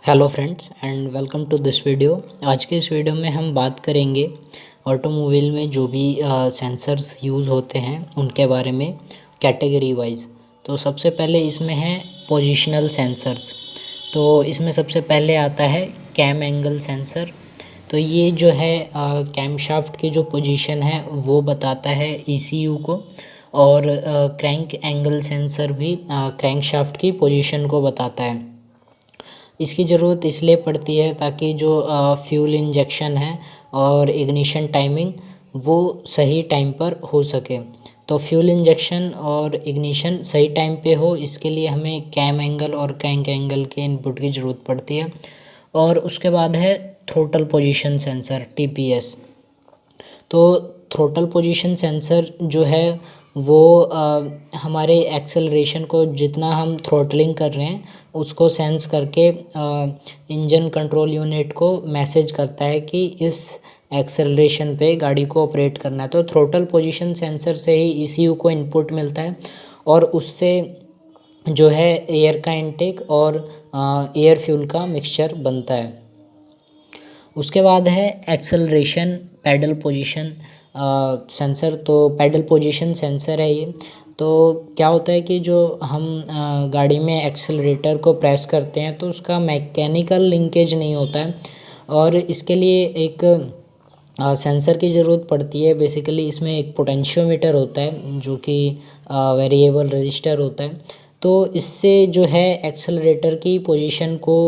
Hello friends and welcome to this video. आज के इस वीडियो में हम बात करेंगे ऑटोमोबाइल में जो भी सेंसर्स यूज़ होते हैं उनके बारे में कैटेगरी वाइज। तो सबसे पहले इसमें है पोजिशनल सेंसर्स। तो इसमें सबसे पहले आता है कैम एंगल सेंसर। तो ये जो है कैम शाफ्ट की जो पोजीशन है वो बताता है ECU को। और क्रैंक एंगल सेंसर भी क्रैंक शाफ्ट की पोजीशन को बताता है। इसकी ज़रूरत इसलिए पड़ती है ताकि जो फ्यूल इंजेक्शन है और इग्निशन टाइमिंग वो सही टाइम पर हो सके। तो फ्यूल इंजेक्शन और इग्निशन सही टाइम पे हो, इसके लिए हमें कैम एंगल और क्रैंक एंगल के इनपुट की ज़रूरत पड़ती है। और उसके बाद है थ्रोटल पोजीशन सेंसर TPS। तो थ्रोटल पोजीशन सेंसर जो है वो हमारे एक्सेलरेशन को, जितना हम थ्रोटलिंग कर रहे हैं उसको सेंस करके इंजन कंट्रोल यूनिट को मैसेज करता है कि इस एक्सेलरेशन पे गाड़ी को ऑपरेट करना है। तो थ्रोटल पोजीशन सेंसर से ही ECU को इनपुट मिलता है और उससे जो है एयर का इनटेक और एयर फ्यूल का मिक्सचर बनता है। उसके बाद है एक्सेलरेशन पैडल पोजीशन सेंसर। तो पैडल पोजीशन सेंसर है ये। तो क्या होता है कि जो हम गाड़ी में एक्सेलरेटर को प्रेस करते हैं तो उसका मैकेनिकल लिंकेज नहीं होता है और इसके लिए एक सेंसर की ज़रूरत पड़ती है। बेसिकली इसमें एक पोटेंशियोमीटर होता है जो कि वेरिएबल रजिस्टर होता है। तो इससे जो है एक्सेलरेटर की पोजीशन को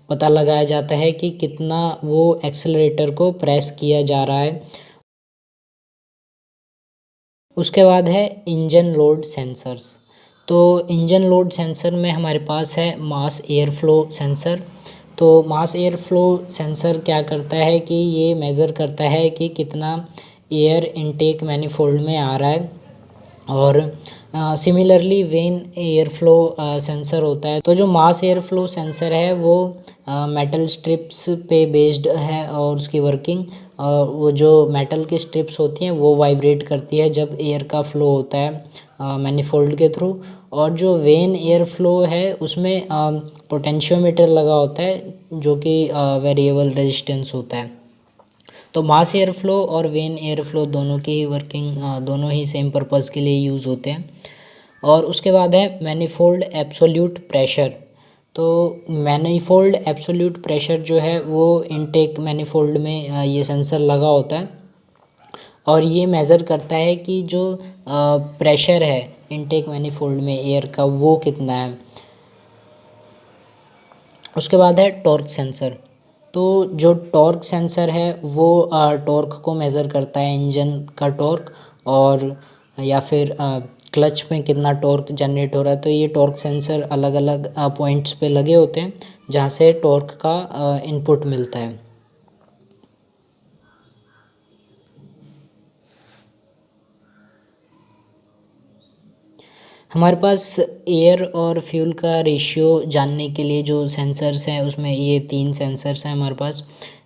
पता लगाया जाता है कि कितना वो एक्सेलरेटर को प्रेस किया जा रहा है। उसके बाद है इंजन लोड सेंसर्स। तो इंजन लोड सेंसर में हमारे पास है मास एयर फ्लो सेंसर। तो मास एयर फ्लो सेंसर क्या करता है कि ये मेज़र करता है कि कितना एयर इनटेक मैनिफोल्ड में आ रहा है। और similarly when air flow sensor होता है। तो जो मास एयर फ्लो सेंसर है वो मेटल स्ट्रिप्स पे बेस्ड है और उसकी वर्किंग, वो जो मेटल की स्ट्रिप्स होती हैं वो वाइब्रेट करती है जब एयर का फ्लो होता है मैनिफोल्ड के थ्रू। और जो वेन एयर फ्लो है उसमें पोटेंशियोमीटर लगा होता है जो कि वेरिएबल रेजिस्टेंस होता है। तो मास एयर फ्लो और वेन एयर फ्लो दोनों की वर्किंग दोनों ही सेम पर्पज़ के लिए यूज़ होते हैं। और उसके बाद है मैनिफोल्ड एब्सोल्यूट प्रेशर। तो मैनिफोल्ड एब्सोल्यूट प्रेशर जो है वो इनटेक मैनिफोल्ड में ये सेंसर लगा होता है और ये मेज़र करता है कि जो प्रेशर है इनटेक मैनिफोल्ड में एयर का वो कितना है। उसके बाद है टॉर्क सेंसर। तो जो टॉर्क सेंसर है वो टॉर्क को मेज़र करता है, इंजन का टॉर्क और या फिर क्लच में कितना टॉर्क जनरेट हो रहा है। तो ये टॉर्क सेंसर अलग अलग पॉइंट्स पे लगे होते हैं जहाँ से टॉर्क का इनपुट मिलता है। हमारे पास एयर और फ्यूल का रेशियो जानने के लिए जो सेंसर्स हैं उसमें ये 3 सेंसर्स हैं हमारे पास।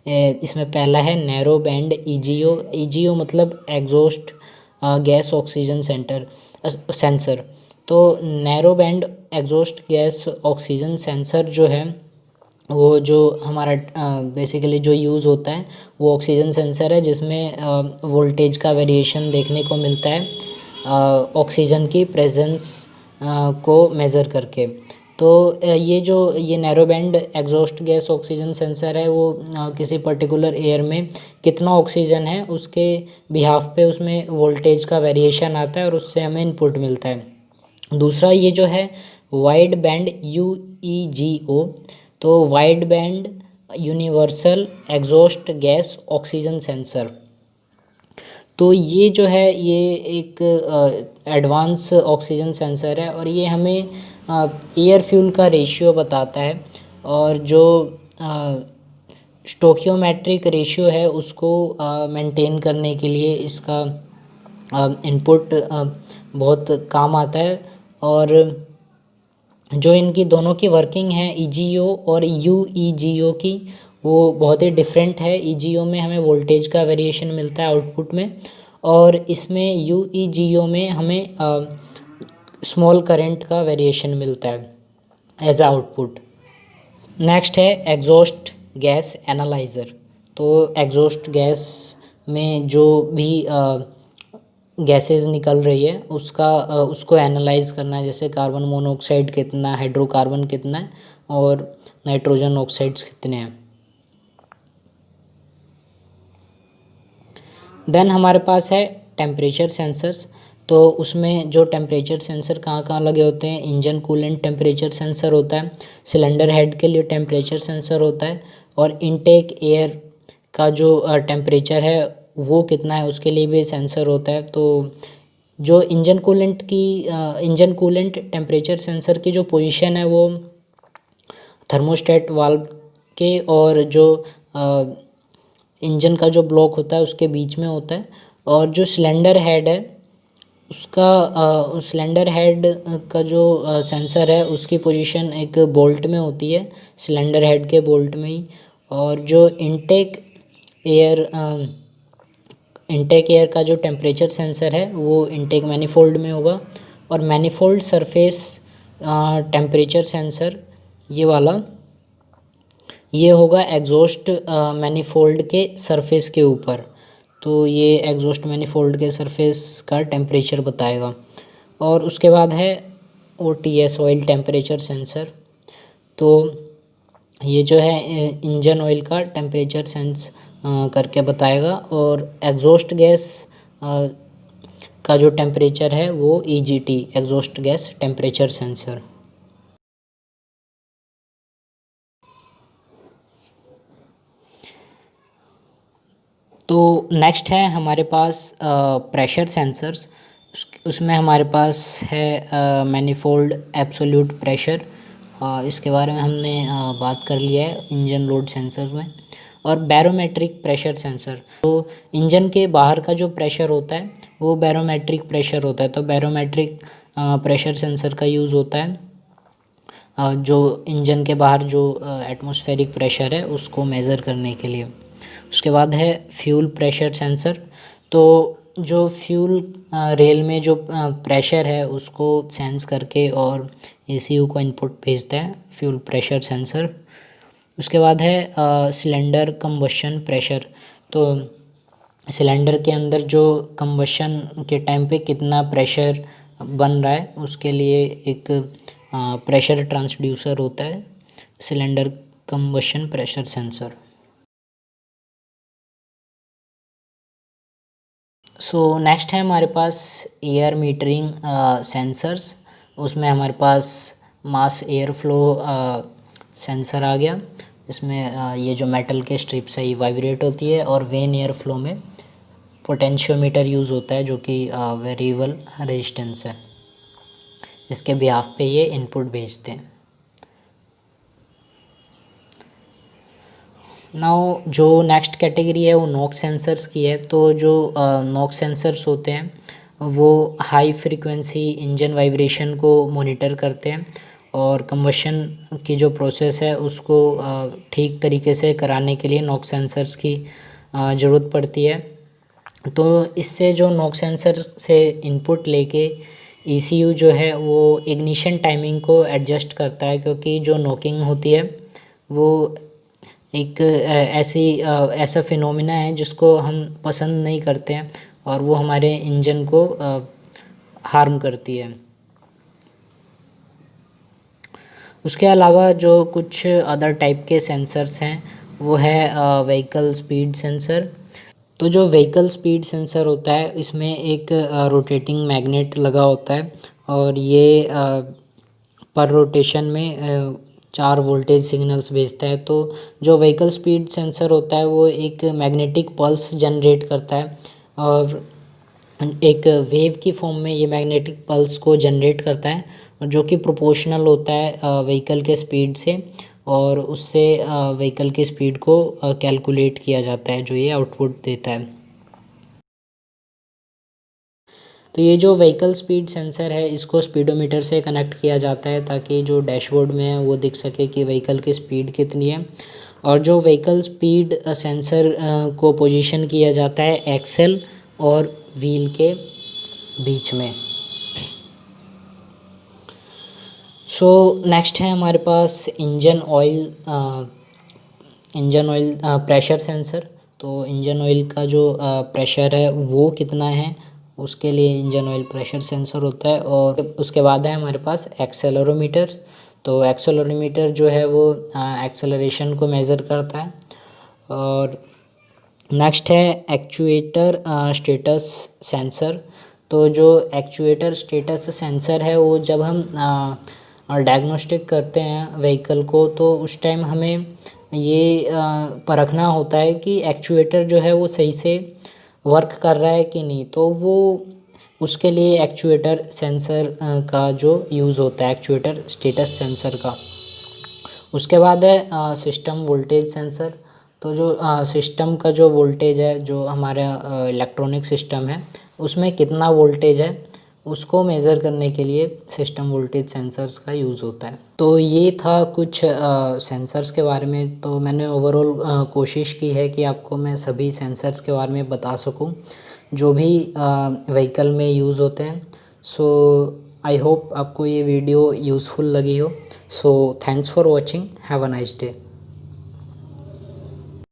इसमें पहला है नैरो बैंड EGO मतलब एग्जॉस्ट गैस ऑक्सीजन सेंसर। तो narrow band exhaust gas oxygen sensor जो है वो जो हमारा बेसिकली जो यूज़ होता है वो ऑक्सीजन सेंसर है जिसमें वोल्टेज का वेरिएशन देखने को मिलता है ऑक्सीजन की प्रेजेंस को मेज़र करके। तो ये narrow band exhaust gas oxygen sensor है वो किसी पर्टिकुलर एयर में कितना ऑक्सीजन है उसके बिहाफ पे उसमें वोल्टेज का वेरिएशन आता है और उससे हमें इनपुट मिलता है। दूसरा ये जो है वाइड बैंड UEGO। तो wide band universal exhaust gas oxygen sensor. तो ये जो है ये एक एडवांस ऑक्सीजन सेंसर है और ये हमें एयर फ्यूल का रेशियो बताता है और जो स्टोकियोमेट्रिक रेशियो है उसको मेंटेन करने के लिए इसका इनपुट बहुत काम आता है। और जो इनकी दोनों की वर्किंग है EGO और UEGO की वो बहुत ही डिफरेंट है। EGO में हमें वोल्टेज का वेरिएशन मिलता है आउटपुट में और इसमें UEGO में हमें स्मॉल करंट का वेरिएशन मिलता है एज आउटपुट। नेक्स्ट है एग्जॉस्ट गैस एनालाइज़र। तो एग्जॉस्ट गैस में जो भी गैसेस निकल रही है उसको एनालाइज करना है, जैसे कार्बन मोनोऑक्साइड कितना, हाइड्रोकार्बन कितना है और नाइट्रोजन ऑक्साइड्स कितने हैं। देन हमारे पास है टेम्परेचर सेंसर्स। तो उसमें जो टेम्परेचर सेंसर कहाँ कहाँ लगे होते हैं, इंजन कूलेंट टेम्परेचर सेंसर होता है, सिलेंडर हेड के लिए टेम्परेचर सेंसर होता है, और इनटेक एयर का जो टेम्परेचर है वो कितना है उसके लिए भी सेंसर होता है। तो जो इंजन कूलेंट टेम्परेचर सेंसर की जो पोजीशन है वो थर्मोस्टेट वाल्व के और जो इंजन का जो ब्लॉक होता है उसके बीच में होता है। और जो सिलेंडर हेड है सिलेंडर हेड का जो सेंसर है उसकी पोजीशन एक बोल्ट में होती है, सिलेंडर हेड के बोल्ट में ही। और जो इनटेक एयर का जो टेम्परेचर सेंसर है वो इनटेक मैनीफोल्ड में होगा। और मैनीफोल्ड सरफेस टेम्परेचर सेंसर ये होगा एग्जॉस्ट मैनीफोल्ड के सरफेस के ऊपर। तो ये एग्जॉस्ट मैनीफोल्ड के सरफेस का टेम्परेचर बताएगा। और उसके बाद है OTS ऑयल टेम्परेचर सेंसर। तो ये जो है इंजन ऑयल का टेम्परेचर सेंस करके बताएगा। और एग्जॉस्ट गैस का जो टेम्परेचर है वो EGT exhaust gas temperature sensor. तो नेक्स्ट है हमारे पास प्रेशर सेंसर्स। उसमें हमारे पास है मैनीफोल्ड एब्सोल्यूट प्रेशर। इसके बारे में हमने बात कर लिया है इंजन लोड सेंसर में। और बैरोमेट्रिक प्रेशर सेंसर, तो इंजन के बाहर का जो प्रेशर होता है वो बैरोमेट्रिक प्रेशर होता है। तो बैरोमेट्रिक प्रेशर सेंसर का यूज़ होता है जो इंजन के बाहर जो एटमॉस्फेरिक प्रेशर है उसको मेज़र करने के लिए। उसके बाद है फ्यूल प्रेशर सेंसर। तो जो फ्यूल रेल में जो प्रेशर है उसको सेंस करके और ECU को इनपुट भेजता है फ्यूल प्रेशर सेंसर। उसके बाद है सिलेंडर कंबशन प्रेशर। तो सिलेंडर के अंदर जो कंबशन के टाइम पे कितना प्रेशर बन रहा है उसके लिए एक प्रेशर ट्रांसड्यूसर होता है, cylinder combustion pressure sensor. So next है हमारे पास एयर मीटरिंग सेंसर्स। उसमें हमारे पास मास एयर फ्लो सेंसर आ गया। इसमें ये जो मेटल के स्ट्रिप्स है ये वाइब्रेट होती है। और वेन एयर फ्लो में पोटेंशियोमीटर यूज़ होता है जो कि वेरिएबल रेजिस्टेंस है, इसके बिहाफ पे ये इनपुट भेजते हैं। नाउ जो नेक्स्ट कैटेगरी है वो नॉक्स सेंसर्स की है। तो जो नॉक्स सेंसर्स होते हैं वो हाई फ्रीक्वेंसी इंजन वाइब्रेशन को मॉनिटर करते हैं और कंबशन की जो प्रोसेस है उसको ठीक तरीके से कराने के लिए नॉक्स सेंसर्स की ज़रूरत पड़ती है। तो इससे जो नॉक्स सेंसर से इनपुट लेके ECU जो है वो इग्निशन टाइमिंग को एडजस्ट करता है, क्योंकि जो नॉकिंग होती है वो एक ऐसा फिनोमिना है जिसको हम पसंद नहीं करते हैं और वो हमारे इंजन को हार्म करती है। उसके अलावा जो कुछ अदर टाइप के सेंसर्स हैं वो है व्हीकल स्पीड सेंसर। तो जो व्हीकल स्पीड सेंसर होता है इसमें एक रोटेटिंग मैग्नेट लगा होता है और ये पर रोटेशन में 4 वोल्टेज सिग्नल्स भेजता है। तो जो व्हीकल स्पीड सेंसर होता है वो एक मैग्नेटिक पल्स जनरेट करता है और एक वेव की फॉर्म में ये मैग्नेटिक पल्स को जनरेट करता है, जो कि प्रोपोर्शनल होता है व्हीकल के स्पीड से। और उससे व्हीकल की स्पीड को कैलकुलेट किया जाता है जो ये आउटपुट देता है। तो ये जो व्हीकल स्पीड सेंसर है इसको स्पीडोमीटर से कनेक्ट किया जाता है ताकि जो डैशबोर्ड में है वो दिख सके कि व्हीकल की स्पीड कितनी है। और जो व्हीकल स्पीड सेंसर को पोजीशन किया जाता है एक्सेल और व्हील के बीच में। सो नेक्स्ट है हमारे पास इंजन ऑयल प्रेशर सेंसर। तो इंजन ऑयल का जो प्रेशर है वो कितना है, उसके लिए इंजन ऑयल प्रेशर सेंसर होता है। और उसके बाद है हमारे पास एक्सेलरोमीटर्स। तो एक्सेलरोमीटर जो है वो एक्सेलरेशन को मेज़र करता है। और नेक्स्ट है एक्चुएटर स्टेटस सेंसर। तो जो एक्चुएटर स्टेटस सेंसर है वो जब हम डायग्नोस्टिक करते हैं व्हीकल को, तो उस टाइम हमें ये परखना होता है कि एक्चुएटर जो है वो सही से वर्क कर रहा है कि नहीं। तो वो उसके लिए एक्चुएटर सेंसर का जो यूज़ होता है, एक्चुएटर स्टेटस सेंसर का। उसके बाद है सिस्टम वोल्टेज सेंसर। तो जो सिस्टम का जो वोल्टेज है, जो हमारा इलेक्ट्रॉनिक सिस्टम है उसमें कितना वोल्टेज है, उसको मेज़र करने के लिए सिस्टम वोल्टेज सेंसर्स का यूज़ होता है। तो ये था कुछ सेंसर्स के बारे में। तो मैंने ओवरऑल कोशिश की है कि आपको मैं सभी सेंसर्स के बारे में बता सकूं जो भी व्हीकल में यूज़ होते हैं। सो आई होप आपको ये वीडियो यूज़फुल लगी हो। So thanks for watching, have a nice day.